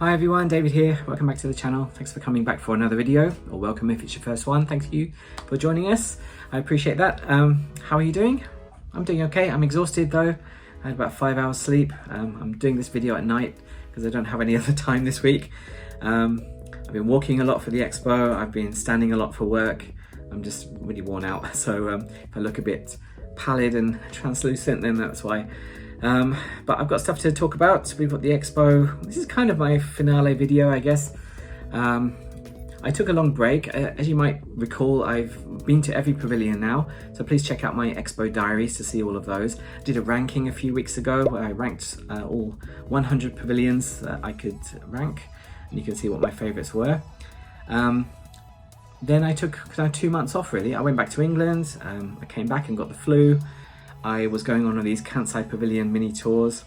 Hi everyone, David here. Welcome back to the channel. Thanks for coming back for another video, or welcome if it's your first one. Thank you for joining us. I appreciate that. How are you doing? I'm doing okay. I'm exhausted though. I had about 5 hours sleep. I'm doing this video at night because I don't have any other time this week. I've been walking a lot for the expo. I've been standing a lot for work. I'm just really worn out. So if I look a bit pallid and translucent, then that's why. But I've got stuff to talk about. We've got the expo. This is kind of my finale video, I guess. I took a long break. As you might recall, I've been to every pavilion now, so please check out my expo diaries to see all of those. I did a ranking a few weeks ago where I ranked all 100 pavilions that I could rank, and you can see what my favorites were. Then I took 2 months off really. I went back to England, I came back and got the flu. I was going on one of these Kansai Pavilion mini tours,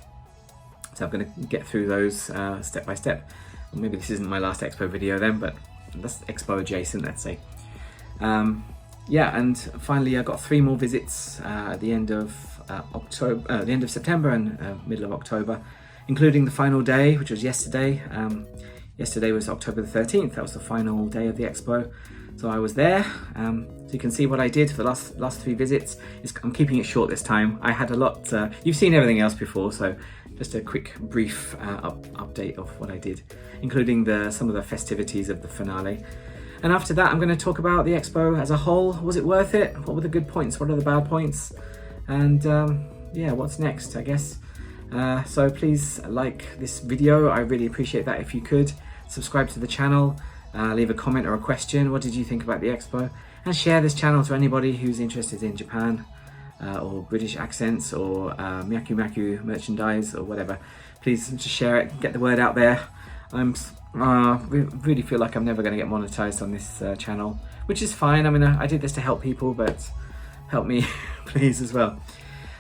so I'm going to get through those step by step. Well, maybe this isn't my last expo video then, but that's expo-adjacent, let's say. Yeah, and finally I got 3 more visits at the end of October, the end of September and middle of October, including the final day, which was yesterday. Yesterday was October the 13th. That was the final day of the expo. So I was there, so you can see what I did for the last 3 visits. I'm keeping it short this time. I had a lot, you've seen everything else before, so just a quick brief update of what I did, including some of the festivities of the finale. And after that, I'm going to talk about the expo as a whole. Was it worth it? What were the good points? What are the bad points? And yeah, what's next, I guess. So please like this video. I really appreciate that if you could. Subscribe to the channel. Leave a comment or a question. What did you think about the expo? And share this channel to anybody who's interested in Japan or British accents or Myaku merchandise or whatever. Please just share it, get the word out there. Really feel like I'm never going to get monetized on this channel, which is fine. I mean, I did this to help people, but help me please as well.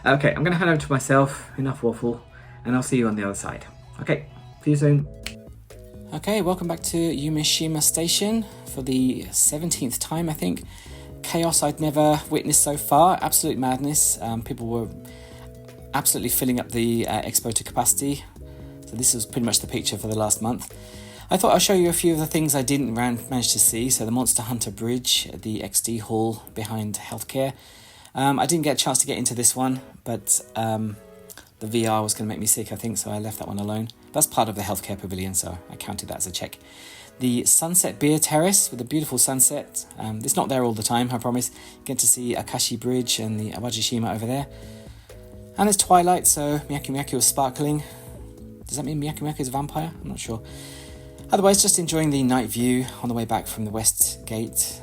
Okay, I'm going to hand over to myself. Enough waffle, and I'll see you on the other side. Okay, see you soon. Okay, welcome back to Yumeshima Station for the 17th time, I think. Chaos I'd never witnessed so far. Absolute madness. People were absolutely filling up the expo to capacity. So this was pretty much the picture for the last month. I thought I'll show you a few of the things I didn't manage to see. So the Monster Hunter Bridge, the XD Hall behind healthcare. I didn't get a chance to get into this one, but the VR was going to make me sick, I think, so I left that one alone. That's part of the healthcare pavilion, so I counted that as a check. The Sunset Beer Terrace with a beautiful sunset. It's not there all the time, I promise. You get to see Akashi Bridge and the Awajishima over there. And it's twilight, so Myaku is sparkling. Does that mean Myaku is a vampire? I'm not sure. Otherwise, just enjoying the night view on the way back from the West Gate.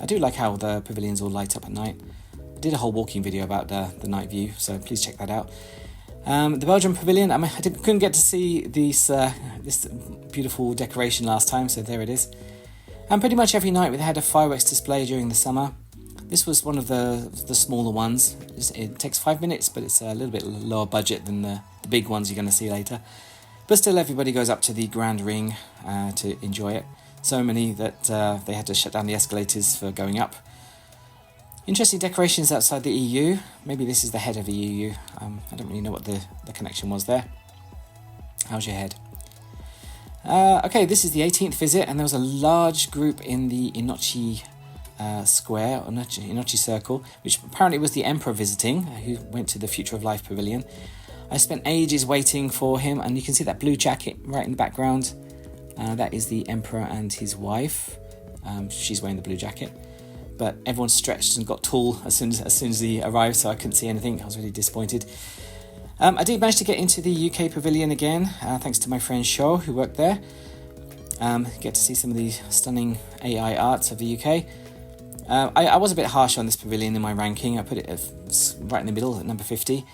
I do like how the pavilions all light up at night. I did a whole walking video about the night view, so please check that out. The Belgian Pavilion, I couldn't get to see this beautiful decoration last time, so there it is. And pretty much every night we had a fireworks display during the summer. This was one of the smaller ones. It takes 5 minutes, but it's a little bit lower budget than the big ones you're going to see later. But still, everybody goes up to the Grand Ring to enjoy it. So many that they had to shut down the escalators for going up. Interesting decorations outside the EU. Maybe this is the head of the EU. I don't really know what the connection was there. How's your head? Okay, this is the 18th visit, and there was a large group in the Inochi Square, or Inochi Circle, which apparently was the Emperor visiting, who went to the Future of Life Pavilion. I spent ages waiting for him, and you can see that blue jacket right in the background. That is the Emperor and his wife. She's wearing the blue jacket. But everyone stretched and got tall as soon as he arrived, so I couldn't see anything. I was really disappointed. I did manage to get into the UK Pavilion again, thanks to my friend Sho, who worked there. Get to see some of the stunning AI arts of the UK. I was a bit harsh on this pavilion in my ranking. I put it right in the middle at number 50.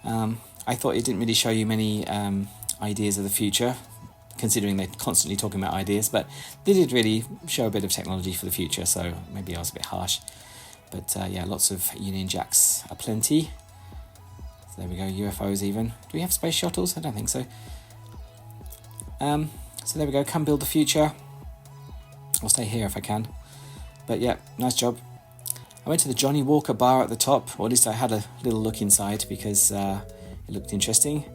I thought it didn't really show you many ideas of the future, considering they're constantly talking about ideas, but they did really show a bit of technology for the future, so maybe I was a bit harsh. But yeah, lots of Union Jacks aplenty. So there we go, UFOs even. Do we have space shuttles? I don't think so. So there we go, come build the future. I'll stay here if I can. But yeah, nice job. I went to the Johnny Walker bar at the top, or at least I had a little look inside because it looked interesting.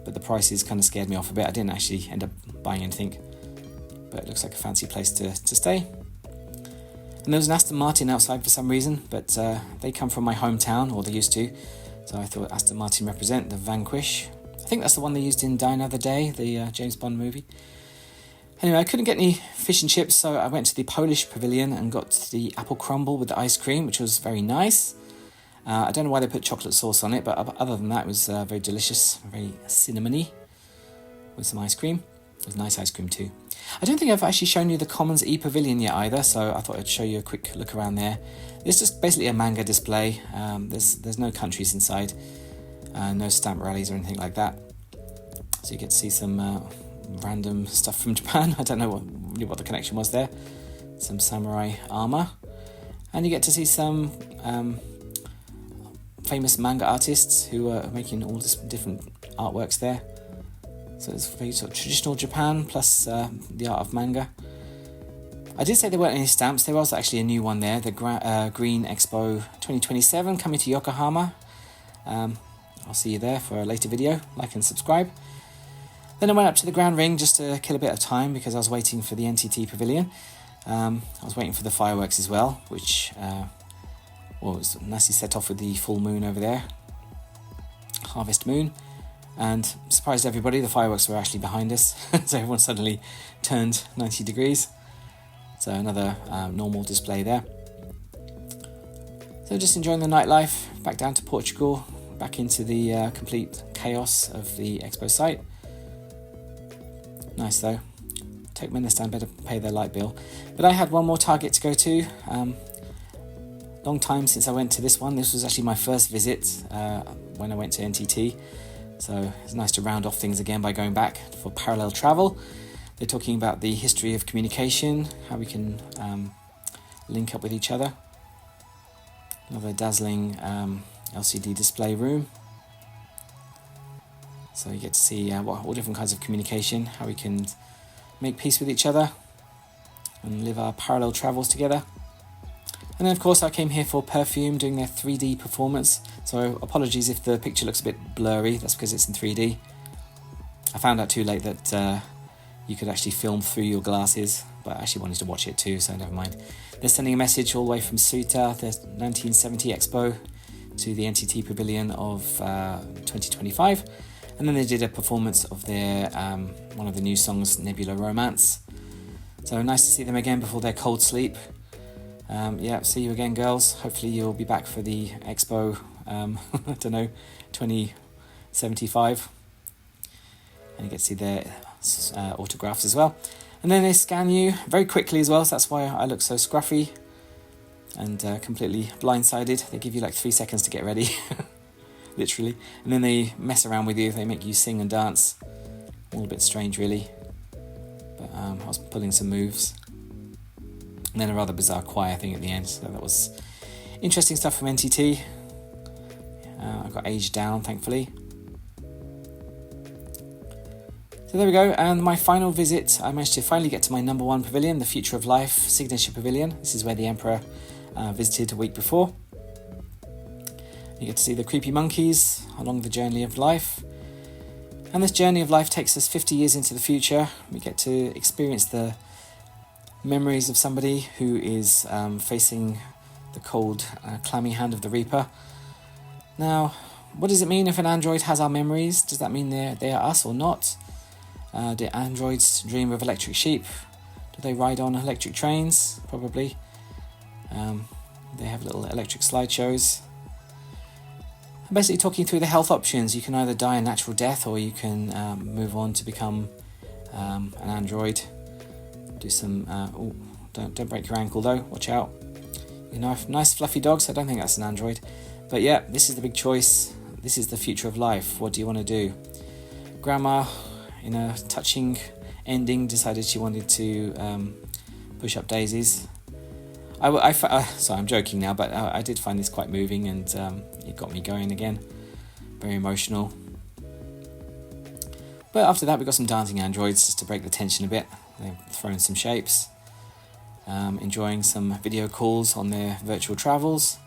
but the prices kind of scared me off a bit. I didn't actually end up buying anything, but it looks like a fancy place to stay. And there was an Aston Martin outside for some reason, but they come from my hometown, or they used to, so I thought Aston Martin represent the Vanquish. I think that's the one they used in Die Another Day, the James Bond movie. Anyway, I couldn't get any fish and chips, so I went to the Polish pavilion and got the apple crumble with the ice cream, which was very nice. I don't know why they put chocolate sauce on it, but other than that, it was very delicious, very cinnamony, with some ice cream. It was nice ice cream too. I don't think I've actually shown you the Commons E-Pavilion yet either, so I thought I'd show you a quick look around there. It's just basically a manga display. There's no countries inside, no stamp rallies or anything like that. So you get to see some random stuff from Japan. I don't know really what the connection was there. Some samurai armor. And you get to see some famous manga artists who are making all this different artworks there. So it's very sort of traditional Japan plus the art of manga. I did say there weren't any stamps. There was actually a new one there, the Green Expo 2027 coming to Yokohama. I'll see you there for a later video. Like and subscribe. Then I went up to the Grand Ring just to kill a bit of time because I was waiting for the NTT Pavilion. I was waiting for the fireworks as well, which was nicely set off with the full moon over there. Harvest moon. And surprised everybody, the fireworks were actually behind us. So everyone suddenly turned 90 degrees. So another normal display there. So just enjoying the nightlife. Back down to Portugal. Back into the complete chaos of the expo site. Nice though. Turkmenistan better pay their light bill. But I had one more target to go to. Long time since I went to this one. This was actually my first visit when I went to NTT. So it's nice to round off things again by going back for parallel travel. They're talking about the history of communication, how we can link up with each other. Another dazzling LCD display room. So you get to see all different kinds of communication, how we can make peace with each other and live our parallel travels together. And then of course I came here for Perfume doing their 3D performance. So apologies if the picture looks a bit blurry, that's because it's in 3D. I found out too late that you could actually film through your glasses, but I actually wanted to watch it too, so never mind. They're sending a message all the way from Suta, the 1970 Expo, to the NTT Pavilion of 2025. And then they did a performance of their one of the new songs, Nebula Romance. So nice to see them again before their cold sleep. Yeah, see you again, girls. Hopefully you'll be back for the Expo, I don't know, 2075. And you get to see their autographs as well. And then they scan you very quickly as well, so that's why I look so scruffy and completely blindsided. They give you like 3 seconds to get ready, literally. And then they mess around with you, they make you sing and dance. All a bit strange, really. But I was pulling some moves. And then a rather bizarre choir thing at the end, so that was interesting stuff from NTT. I got aged down, thankfully. So there we go, and my final visit, I managed to finally get to my number one pavilion, the Future of Life Signature Pavilion. This is where the Emperor visited a week before. You get to see the creepy monkeys along the journey of life. And this journey of life takes us 50 years into the future. We get to experience the memories of somebody who is facing the cold, clammy hand of the Reaper. Now, what does it mean if an android has our memories? Does that mean they are us or not? Do androids dream of electric sheep? Do they ride on electric trains? Probably. They have little electric slideshows. I'm basically talking through the health options. You can either die a natural death or you can move on to become an android. Do some... don't break your ankle though, watch out. You know, nice fluffy dogs, I don't think that's an android. But yeah, this is the big choice. This is the future of life. What do you want to do? Grandma, in a touching ending, decided she wanted to push up daisies. Sorry, I'm joking now, but I did find this quite moving, and it got me going again. Very emotional. But after that, we got some dancing androids just to break the tension a bit. They've thrown some shapes. Enjoying some video calls on their virtual travels.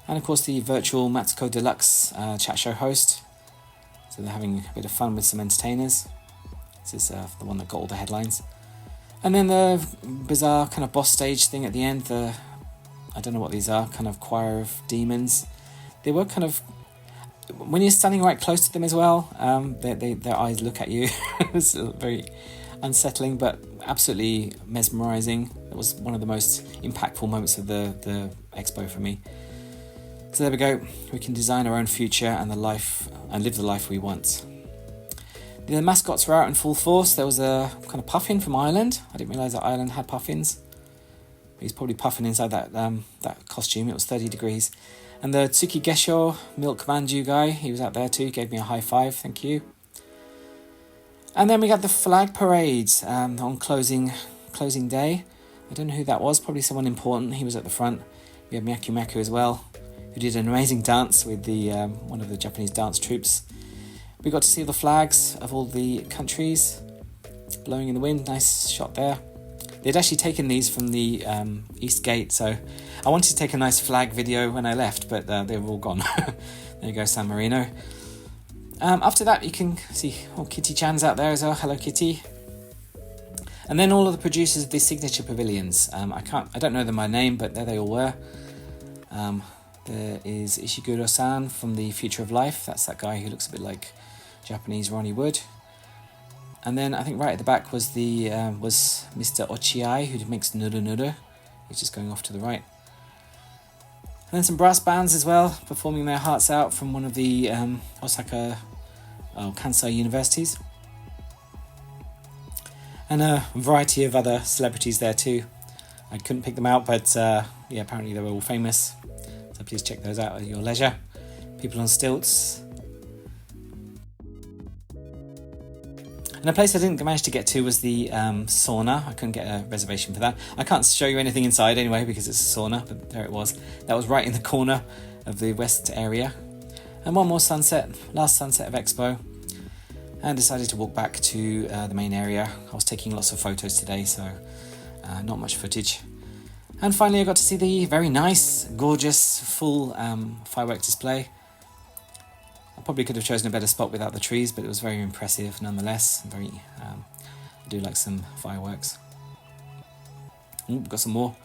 And of course the virtual Matsuko Deluxe chat show host. So they're having a bit of fun with some entertainers. This is the one that got all the headlines. And then the bizarre kind of boss stage thing at the end, I don't know what these are, kind of choir of demons. They were kind of, when you're standing right close to them as well, their eyes look at you. It was very unsettling, but absolutely mesmerising. It was one of the most impactful moments of the expo for me. So there we go. We can design our own future and live the life we want. The mascots were out in full force. There was a kind of puffin from Ireland. I didn't realise that Ireland had puffins. He's probably puffing inside that costume. It was 30 degrees. And the Tsuki Gesho milk manju guy, he was out there too. He gave me a high five. Thank you. And then we got the flag parades on closing day. I don't know who that was. Probably someone important. He was at the front. We had Myaku as well, who did an amazing dance with the one of the Japanese dance troupes. We got to see the flags of all the countries blowing in the wind. Nice shot there. They'd actually taken these from the East Gate, so I wanted to take a nice flag video when I left, but they were all gone. There you go, San Marino. After that, you can see Kitty-chan's out there as well. Hello, Kitty. And then all of the producers of the signature pavilions. I don't know them by name, but there they all were. There is Ishiguro-san from the Future of Life. That's that guy who looks a bit like Japanese Ronnie Wood. And then I think right at the back was Mr. Ochiai, who makes Nuru Nuru. He's just going off to the right. And then some brass bands as well, performing their hearts out from one of the Osaka Kansai universities. And a variety of other celebrities there too. I couldn't pick them out, but yeah, apparently they were all famous. So please check those out at your leisure. People on stilts. And a place I didn't manage to get to was the sauna. I couldn't get a reservation for that. I can't show you anything inside anyway because it's a sauna, but there it was. That was right in the corner of the west area. And one more sunset, last sunset of Expo. And decided to walk back to the main area. I was taking lots of photos today, so not much footage. And finally I got to see the very nice, gorgeous, full firework display. I probably could have chosen a better spot without the trees, but it was very impressive nonetheless. I do like some fireworks. Ooh, got some more.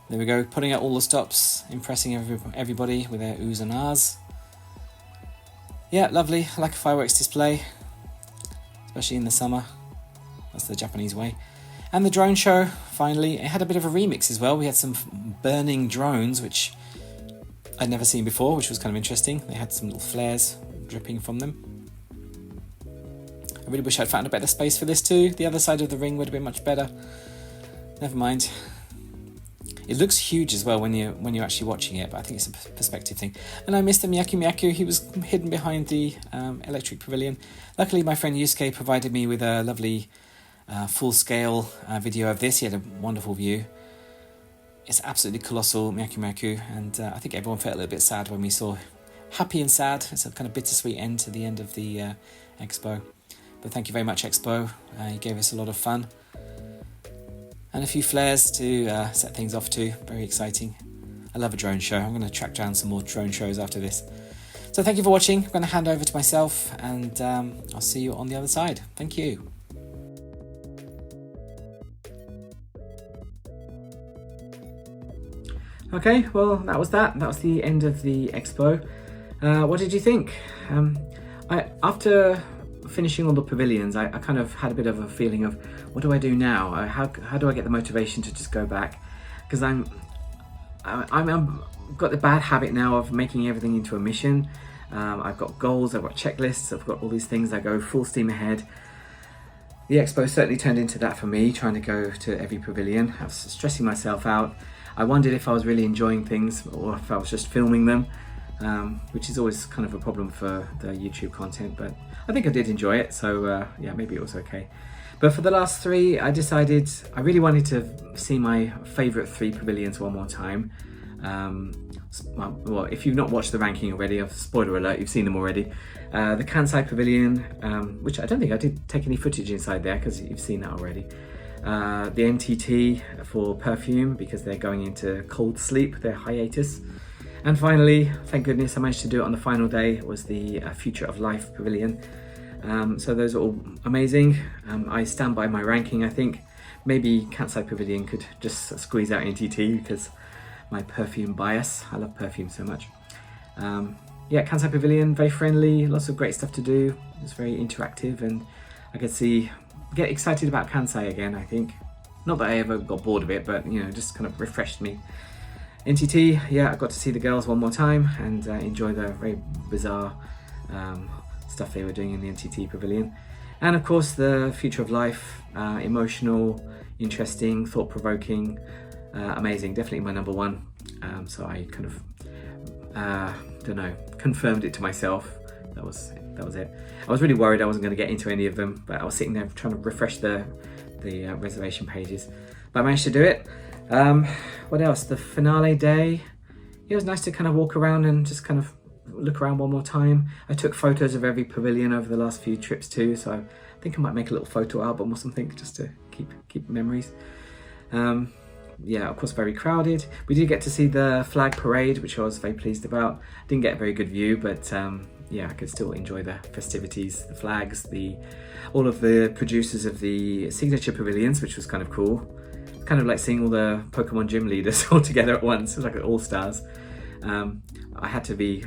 There we go, putting out all the stops, impressing everybody with their oohs and ahs. Yeah, lovely. I like a fireworks display, especially in the summer. That's the Japanese way. And the drone show, finally, it had a bit of a remix as well. We had some burning drones, which I'd never seen before, which was kind of interesting. They had some little flares dripping from them. I really wish I'd found a better space for this too. The other side of the ring would have been much better. Never mind. It looks huge as well when you're actually watching it, but I think it's a perspective thing. And I missed the Myaku. He was hidden behind the electric pavilion. Luckily, my friend Yusuke provided me with a lovely full-scale video of this. He had a wonderful view. It's absolutely colossal, Myaku, and I think everyone felt a little bit sad when we saw happy and sad. It's a kind of bittersweet end to the end of the Expo. But thank you very much, Expo. You gave us a lot of fun. And a few flares to set things off to. Very exciting. I love a drone show. I'm going to track down some more drone shows after this. So thank you for watching. I'm going to hand over to myself, and I'll see you on the other side. Thank you. Okay, well, that was that. That was the end of the Expo. What did you think? After finishing all the pavilions, I kind of had a bit of a feeling of, what do I do now? How do I get the motivation to just go back? Because I've got the bad habit now of making everything into a mission. I've got goals, I've got checklists, I've got all these things. I go full steam ahead. The Expo certainly turned into that for me, trying to go to every pavilion. I was stressing myself out. I wondered if I was really enjoying things or if I was just filming them, which is always kind of a problem for the YouTube content, but I think I did enjoy it, so yeah, maybe it was okay. But for the last three, I decided I really wanted to see my favourite three pavilions one more time. Well, if you've not watched the ranking already, spoiler alert, you've seen them already. The Kansai Pavilion, which I don't think I did take any footage inside there because you've seen that already. The NTT for perfume, because they're going into cold sleep, their hiatus. And finally, thank goodness I managed to do it on the final day, was the Future of Life Pavilion. So those are all amazing. I stand by my ranking. I think maybe Kansai Pavilion could just squeeze out NTT because my perfume bias. I love perfume so much. Yeah, Kansai Pavilion, very friendly, lots of great stuff to do. It's very interactive, and I could get excited about Kansai again, I think. Not that I ever got bored of it, but you know, just kind of refreshed me. NTT, yeah, I got to see the girls one more time and enjoy the very bizarre stuff they were doing in the NTT Pavilion. And of course, the Future of Life, emotional, interesting, thought-provoking, amazing, definitely my number one. So I kind of, don't know, confirmed it to myself. That was it. I was really worried I wasn't going to get into any of them, but I was sitting there trying to refresh the reservation pages. But I managed to do it. What else? The finale day. It was nice to kind of walk around and just kind of look around one more time. I took photos of every pavilion over the last few trips too, so I think I might make a little photo album or something just to keep memories. Yeah, of course, very crowded. We did get to see the flag parade, which I was very pleased about. Didn't get a very good view, but yeah, I could still enjoy the festivities, the flags, all of the producers of the signature pavilions, which was kind of cool. Kind of like seeing all the Pokemon gym leaders all together at once. It was like all stars. I had to be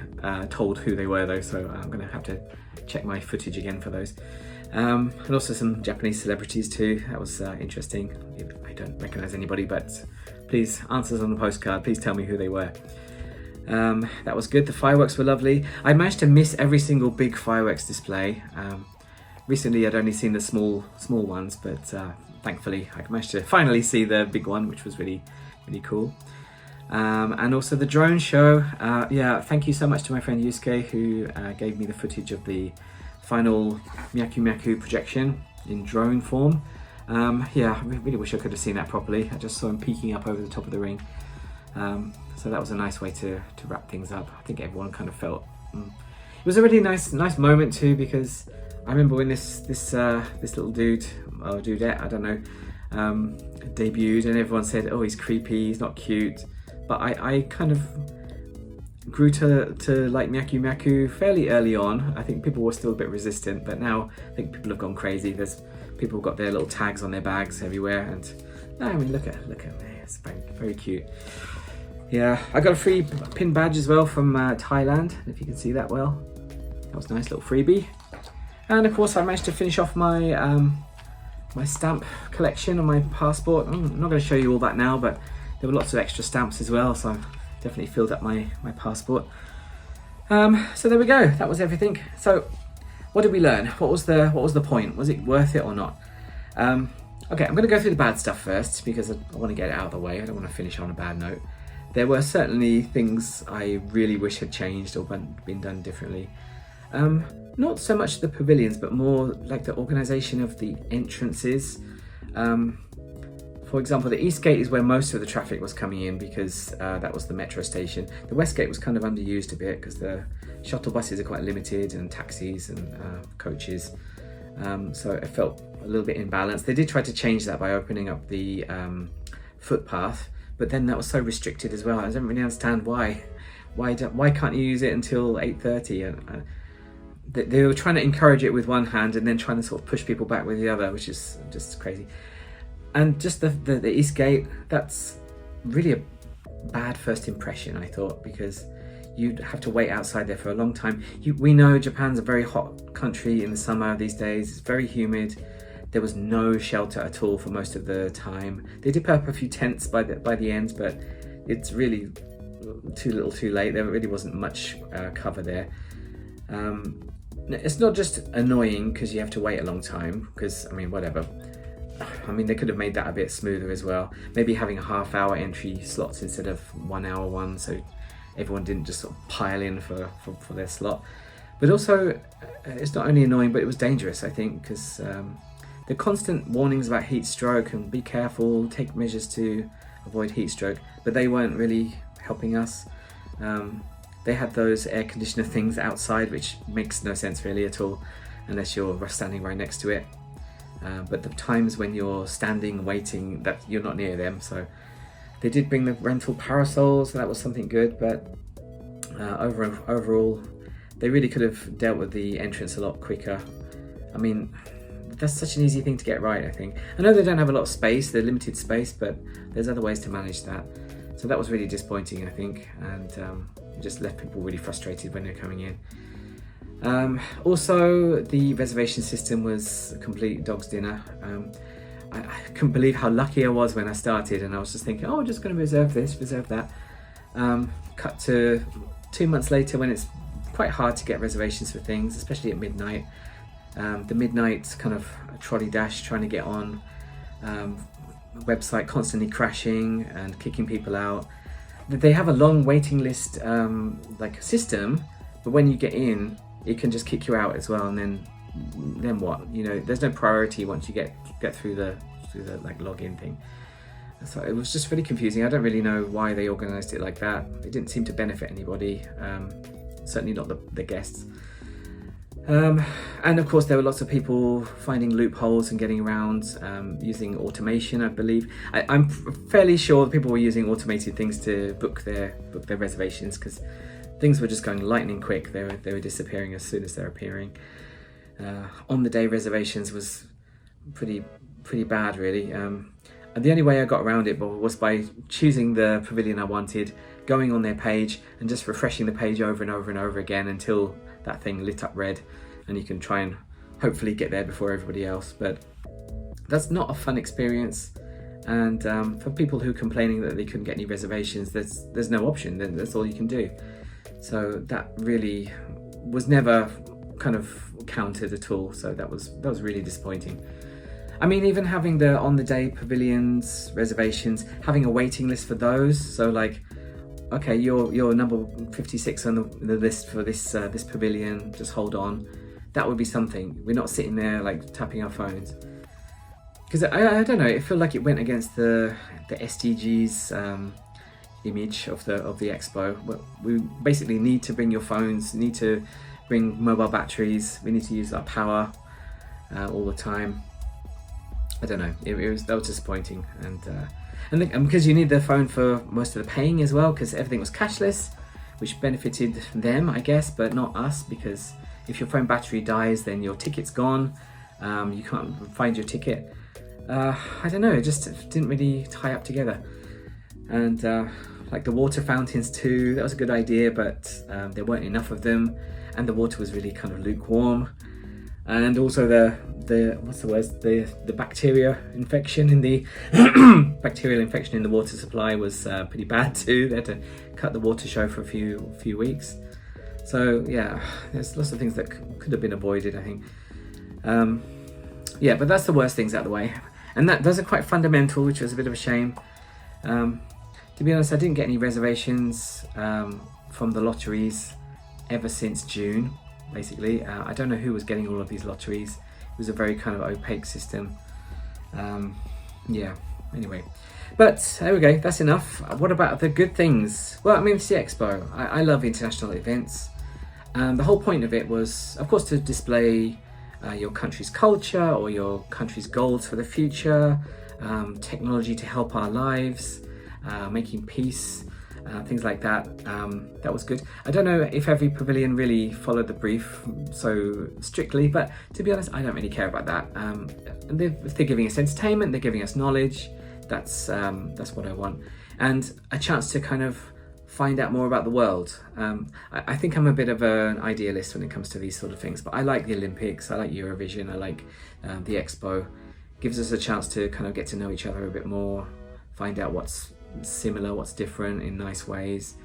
told who they were though, so I'm going to have to check my footage again for those. And also some Japanese celebrities too. That was interesting. I don't recognise anybody, but please, answers on the postcard, please tell me who they were. That was good. The fireworks were lovely. I managed to miss every single big fireworks display. Recently I'd only seen the small ones, but thankfully I managed to finally see the big one, which was really cool. And also the drone show. Yeah, thank you so much to my friend Yusuke who gave me the footage of the final Myaku projection in drone form. Yeah, I really wish I could have seen that properly. I just saw him peeking up over the top of the ring. So that was a nice way to wrap things up. I think everyone kind of felt it was a really nice moment too, because I remember when this little dude or dudette, I don't know, debuted, and everyone said, "Oh, he's creepy, he's not cute." But I kind of grew to like Myaku fairly early on. I think people were still a bit resistant, but now I think people have gone crazy. There's people got their little tags on their bags everywhere, and I mean, look at me, it's very cute. Yeah, I got a free pin badge as well from Thailand, if you can see that well. That was a nice little freebie. And of course I managed to finish off my my stamp collection on my passport. I'm not going to show you all that now, but there were lots of extra stamps as well, so I've definitely filled up my passport. So there we go, that was everything. So what did we learn? What was the point? Was it worth it or not? Okay, I'm going to go through the bad stuff first because I want to get it out of the way. I don't want to finish on a bad note. There were certainly things I really wish had changed or been done differently. Not so much the pavilions, but more like the organisation of the entrances. For example, the East Gate is where most of the traffic was coming in because that was the metro station. The West Gate was kind of underused a bit because the shuttle buses are quite limited, and taxis and coaches. So it felt a little bit imbalanced. They did try to change that by opening up the footpath, but then that was so restricted as well. I don't really understand why. Why can't you use it until 8:30? They were trying to encourage it with one hand and then trying to sort of push people back with the other, which is just crazy. And just the East Gate, that's really a bad first impression, I thought, because you'd have to wait outside there for a long time. We know Japan's a very hot country in the summer these days. It's very humid. There was no shelter at all for most of the time. They did put up a few tents by the end, but it's really too little too late. There really wasn't much cover there. It's not just annoying because you have to wait a long time, because, I mean, whatever. I mean, they could have made that a bit smoother as well. Maybe having a half-hour entry slots instead of 1 hour one, so everyone didn't just sort of pile in for their slot. But also, it's not only annoying, but it was dangerous, I think, because the constant warnings about heat stroke and be careful, take measures to avoid heat stroke, but they weren't really helping us. They had those air conditioner things outside, which makes no sense really at all, unless you're standing right next to it. But the times when you're standing waiting, that you're not near them. So they did bring the rental parasols, so that was something good, but Overall, they really could have dealt with the entrance a lot quicker. I mean, that's such an easy thing to get right, I think. I know they don't have a lot of space, they're limited space, but there's other ways to manage that. So that was really disappointing, I think, and it just left people really frustrated when they're coming in. Also, the reservation system was a complete dog's dinner. I couldn't believe how lucky I was when I started, and I was just thinking, oh, I'm just going to reserve this, reserve that. Cut to 2 months later, when it's quite hard to get reservations for things, especially at midnight. The midnight kind of trolley dash trying to get on, website constantly crashing and kicking people out. They have a long waiting list like system, but when you get in, it can just kick you out as well, and then what? You know, there's no priority once you get through the like login thing. So it was just really confusing. I don't really know why they organised it like that. It didn't seem to benefit anybody, certainly not the guests. And of course there were lots of people finding loopholes and getting around using automation, I believe. I'm fairly sure people were using automated things to book their reservations, because things were just going lightning quick. They were disappearing as soon as they're appearing. On the day reservations was pretty bad, really. And the only way I got around it was by choosing the pavilion I wanted, going on their page and just refreshing the page over and over and over again until that thing lit up red, and you can try and hopefully get there before everybody else. But that's not a fun experience, and for people who are complaining that they couldn't get any reservations, there's no option, then that's all you can do. So that really was never kind of counted at all, so that was really disappointing. I mean, even having the on the day pavilions reservations, having a waiting list for those, so like, okay, you're number 56 on the list for this pavilion, just hold on. That would be something. We're not sitting there like tapping our phones, because I don't know, it felt like it went against the SDGs image of the expo. We basically need to bring your phones, need to bring mobile batteries, we need to use our power all the time. I don't know, that was disappointing, and because you need the phone for most of the paying as well, because everything was cashless, which benefited them, I guess, but not us, because if your phone battery dies, then your ticket's gone. You can't find your ticket. I don't know, it just didn't really tie up together. And like the water fountains too, that was a good idea, but there weren't enough of them, and the water was really kind of lukewarm. And also the bacteria infection in the bacterial infection in the water supply was pretty bad too. They had to cut the water show for a few weeks. So yeah, there's lots of things that could have been avoided, I think. Yeah, but that's the worst things out of the way, and those are quite fundamental, which was a bit of a shame. To be honest, I didn't get any reservations from the lotteries ever since June. Basically, I don't know who was getting all of these lotteries. It was a very kind of opaque system. Yeah, anyway. But there we go, that's enough. What about the good things? Well, I mean, it's the Expo. I love international events. The whole point of it was, of course, to display your country's culture or your country's goals for the future, technology to help our lives, making peace, things like that. That was good. I don't know if every pavilion really followed the brief so strictly, but to be honest, I don't really care about that. They're giving us entertainment, they're giving us knowledge. That's what I want, and a chance to kind of find out more about the world. I think I'm a bit of an idealist when it comes to these sort of things, but I like the Olympics, I like Eurovision, I like the Expo. Gives us a chance to kind of get to know each other a bit more, find out what's similar, what's different in nice ways,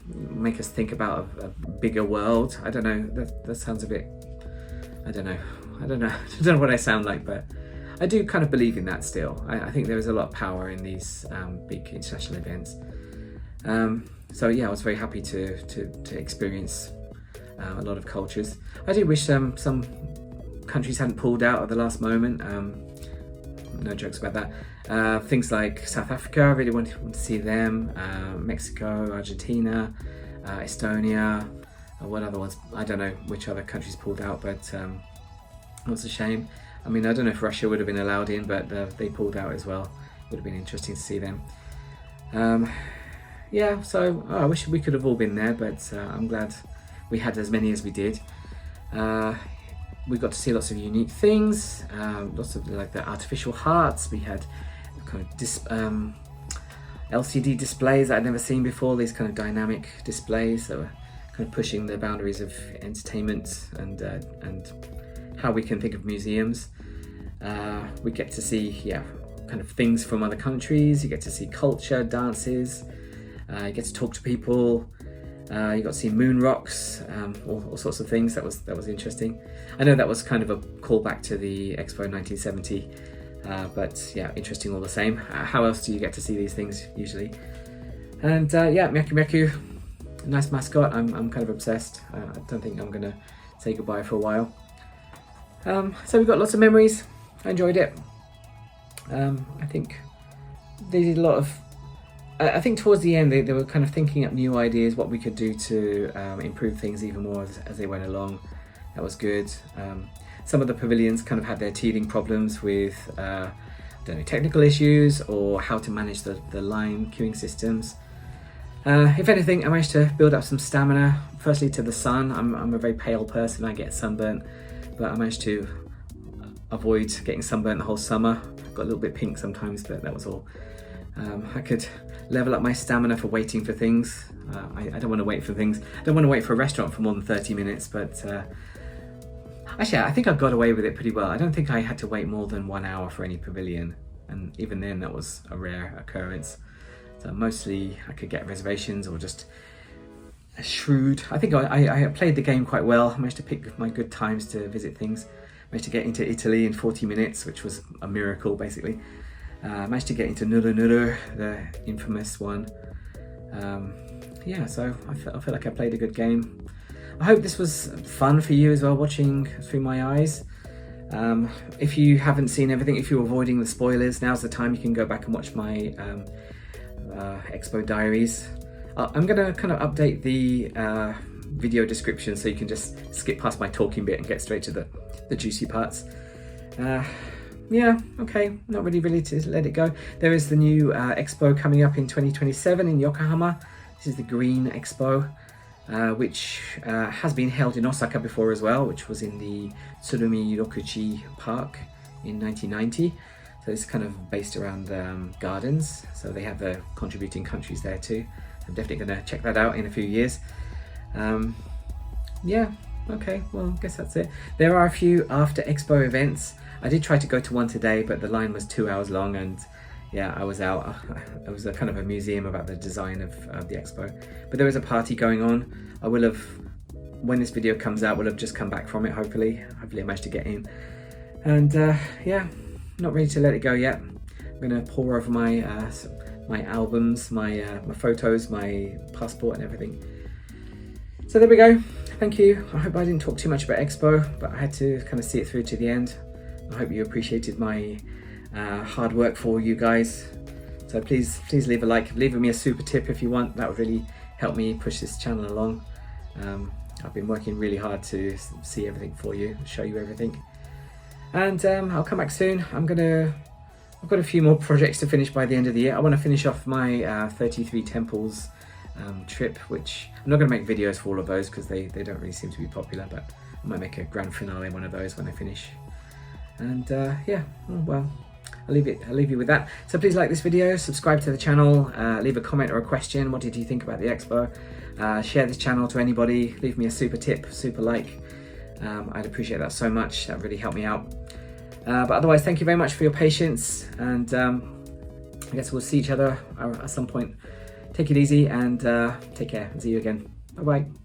make us think about a bigger world. I don't know, that sounds a bit, I don't know what I sound like, but I do kind of believe in that still. I think there is a lot of power in these big international events. So yeah, I was very happy to experience a lot of cultures. I do wish some countries hadn't pulled out at the last moment. No jokes about that. Things like South Africa, I really want to see them. Mexico, Argentina, Estonia, what other ones? I don't know which other countries pulled out, but it was a shame. I mean, I don't know if Russia would have been allowed in, but they pulled out as well. Would have been interesting to see them. yeah, so I wish we could have all been there, but I'm glad we had as many as we did. We got to see lots of unique things, lots of like the artificial hearts. We had kind of LCD displays that I'd never seen before, these kind of dynamic displays that were kind of pushing the boundaries of entertainment and how we can think of museums. We get to see, kind of things from other countries. You get to see culture, dances, you get to talk to people. You got to see moon rocks, all sorts of things. That was interesting. I know that was kind of a callback to the Expo 1970, but yeah, interesting all the same. How else do you get to see these things usually? And yeah, Myaku Myaku, nice mascot. I'm kind of obsessed. I don't think I'm gonna say goodbye for a while. So we've got lots of memories. I enjoyed it. I think they did a lot of. I think towards the end they were kind of thinking up new ideas, what we could do to improve things even more as they went along. That was good. Some of the pavilions kind of had their teething problems with I don't know, technical issues or how to manage the line queuing systems. If anything, I managed to build up some stamina. Firstly to the sun. I'm a very pale person, I get sunburnt, but I managed to avoid getting sunburnt the whole summer. Got a little bit pink sometimes, but that was all. I could level up my stamina for waiting for things. I don't want to wait for things. I don't want to wait for a restaurant for more than 30 minutes, but actually I think I got away with it pretty well. I don't think I had to wait more than 1 hour for any pavilion, and even then that was a rare occurrence. So mostly I could get reservations or just shrewd. I think I played the game quite well. I managed to pick my good times to visit things. Managed to get into Italy in 40 minutes, which was a miracle basically. Managed to get into Nuru Nuru, the infamous one. Yeah, so I feel like I played a good game. I hope this was fun for you as well, watching through my eyes. If you haven't seen everything, if you're avoiding the spoilers, now's the time you can go back and watch my Expo diaries. I'm gonna kind of update the video description so you can just skip past my talking bit and get straight to the juicy parts. Yeah, okay, not really to let it go. There is the new Expo coming up in 2027 in Yokohama. This is the Green Expo, which has been held in Osaka before as well, which was in the Tsurumi Rokuji Park in 1990. So it's kind of based around gardens, so they have the contributing countries there too. I'm definitely going to check that out in a few years. Yeah, okay, well, I guess that's it. There are a few after Expo events. I did try to go to one today, but the line was 2 hours long, and yeah, I was out. It was a kind of a museum about the design of the Expo. But there was a party going on. I will have, when this video comes out, will have just come back from it, hopefully. Hopefully I managed to get in. And yeah, not ready to let it go yet. I'm gonna pour over my my albums, my photos, my passport and everything. So there we go. Thank you. I hope I didn't talk too much about Expo, but I had to kind of see it through to the end. I hope you appreciated my hard work for you guys. So please leave a like, leave me a super tip if you want. That would really help me push this channel along. I've been working really hard to see everything for you, show you everything. And I'll come back soon. I've got a few more projects to finish by the end of the year. I want to finish off my 33 temples trip, which I'm not going to make videos for all of those because they don't really seem to be popular, but I might make a grand finale one of those when I finish. And yeah, well, I'll leave you with that. So please like this video, subscribe to the channel, leave a comment or a question. What did you think about the Expo? Share this channel to anybody, leave me a super tip, super like. I'd appreciate that so much. That really helped me out. But otherwise, thank you very much for your patience, and I guess we'll see each other at some point. Take it easy and take care, and see you again. Bye bye.